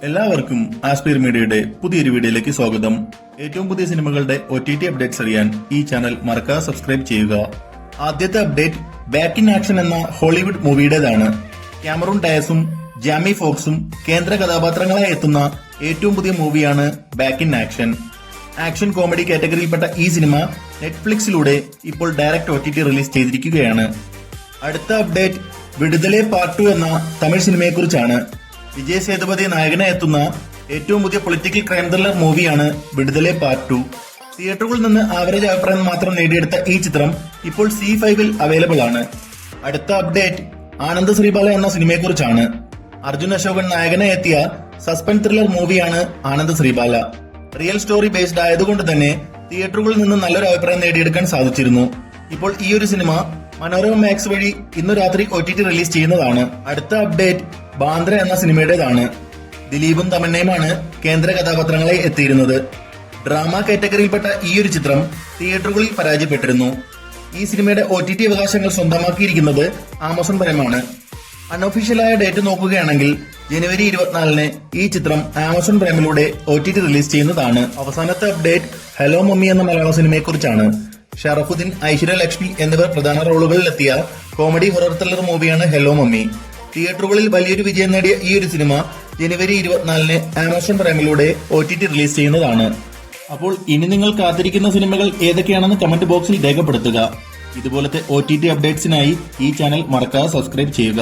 എല്ലാവർക്കും ആസ്പീർ മീഡിയയുടെ പുതിയൊരു വീഡിയോയിലേക്ക് സ്വാഗതം. ഏറ്റവും പുതിയ സിനിമകളുടെ OTT അപ്ഡേറ്റ്സ് അറിയാൻ ഈ ചാനൽ മറക്കാതെ സബ്സ്ക്രൈബ് ചെയ്യുക. ആദ്യത്തെ അപ്ഡേറ്റ് ബാക്ക് ഇൻ ആക്ഷൻ എന്ന ഹോളിവുഡ് മൂവിയുടേതാണ്. ക്യാമറൂൺ ഡയസും ജാമി ഫോക്സും കേന്ദ്ര കഥാപാത്രങ്ങളായി എത്തുന്ന ഏറ്റവും പുതിയ മൂവിയാണ് back in action. Action comedy കാറ്റഗറിയിൽപ്പെട്ട ഈ സിനിമ നെറ്റ്ഫ്ലിക്സിലൂടെ ഇപ്പോൾ ഡയറക്റ്റ് OTT റിലീസ് ചെയ്തിരിക്കുകയാണ്. അടുത്ത അപ്ഡേറ്റ് വിടുതലെ പാർട്ട് 2 എന്ന തമിഴ് സിനിമയെക്കുറിച്ചാണ്. വിജയ് സേതുപതി നായകനായി എത്തുന്ന ഏറ്റവും പുതിയ പൊളിറ്റിക്കൽ ക്രൈം ത്രില്ലർ മൂവിയാണ് വിടുതലെ പാർട്ട് 2. തിയേറ്ററുകളിൽ നിന്ന് ആവറേജ് അഭിപ്രായം മാത്രം നേടിയെടുത്ത ഈ ചിത്രം ഇപ്പോൾ C5-ൽ അവൈലബിൾ ആണ്. അടുത്ത അപ്ഡേറ്റ് ആനന്ദ് ശ്രീബാല എന്ന സിനിമയെക്കുറിച്ചാണ്. അർജുൻ അശോകൻ നായകനായി എത്തിയ സസ്പെൻസ് ത്രില്ലർ മൂവിയാണ് Anand Sreebala. Real story based ആയതുകൊണ്ട് തന്നെ തിയേറ്ററുകളിൽ നിന്ന് നല്ലൊരു അഭിപ്രായം നേടിയെടുക്കാൻ സാധിച്ചിരുന്നു. ഇപ്പോൾ ഈ ഒരു സിനിമ മനോരമ മാക്സ് വഴി ഇന്നു രാത്രി OTT റിലീസ് ചെയ്യുന്നതാണ്. അടുത്ത അപ്ഡേറ്റ് ബാന്ദ്ര എന്ന സിനിമയുടേതാണ്. ദിലീപും തമന്നയുമാണ് കേന്ദ്ര കഥാപാത്രങ്ങളായി എത്തിയിരുന്നത്. ഡ്രാമ കാറ്റഗറിയിൽപ്പെട്ട ഈ ഒരു ചിത്രം തിയേറ്ററുകളിൽ പരാജയപ്പെട്ടിരുന്നു. ഈ സിനിമയുടെ OTT അവകാശങ്ങൾ സ്വന്തമാക്കിയിരിക്കുന്നത് ആമസോൺ പ്രൈമാണ്. അൺഒഫീഷ്യലായ ഡേറ്റ് നോക്കുകയാണെങ്കിൽ ജനുവരി 24-ന് ഈ ചിത്രം ആമസോൺ പ്രൈമിലൂടെ OTT റിലീസ് ചെയ്യുന്നതാണ്. അവസാനത്തെ അപ്ഡേറ്റ് ഹലോ മമ്മി എന്ന മലയാള സിനിമയെക്കുറിച്ചാണ്. ഷറഫുദ്ദീൻ, ഐശ്വര്യ ലക്ഷ്മി എന്നിവർ പ്രധാന റോളുകളിലെത്തിയ കോമഡി ഹൊറർ ത്രില്ലർ മൂവിയാണ് ഹലോ മമ്മി. തിയേറ്ററുകളിൽ വലിയൊരു വിജയം നേടിയ ഈ ഒരു സിനിമ ജനുവരി 24-ന് ആമസോൺ പ്രൈമിലൂടെ OTT റിലീസ് ചെയ്യുന്നതാണ്. അപ്പോൾ ഇനി നിങ്ങൾ കാത്തിരിക്കുന്ന സിനിമകൾ ഏതൊക്കെയാണെന്ന് കമന്റ് ബോക്സിൽ രേഖപ്പെടുത്തുക. ഇതുപോലത്തെ OTT അപ്ഡേറ്റ്സിനായി ഈ ചാനൽ മറക്കാതെ സബ്സ്ക്രൈബ് ചെയ്യുക.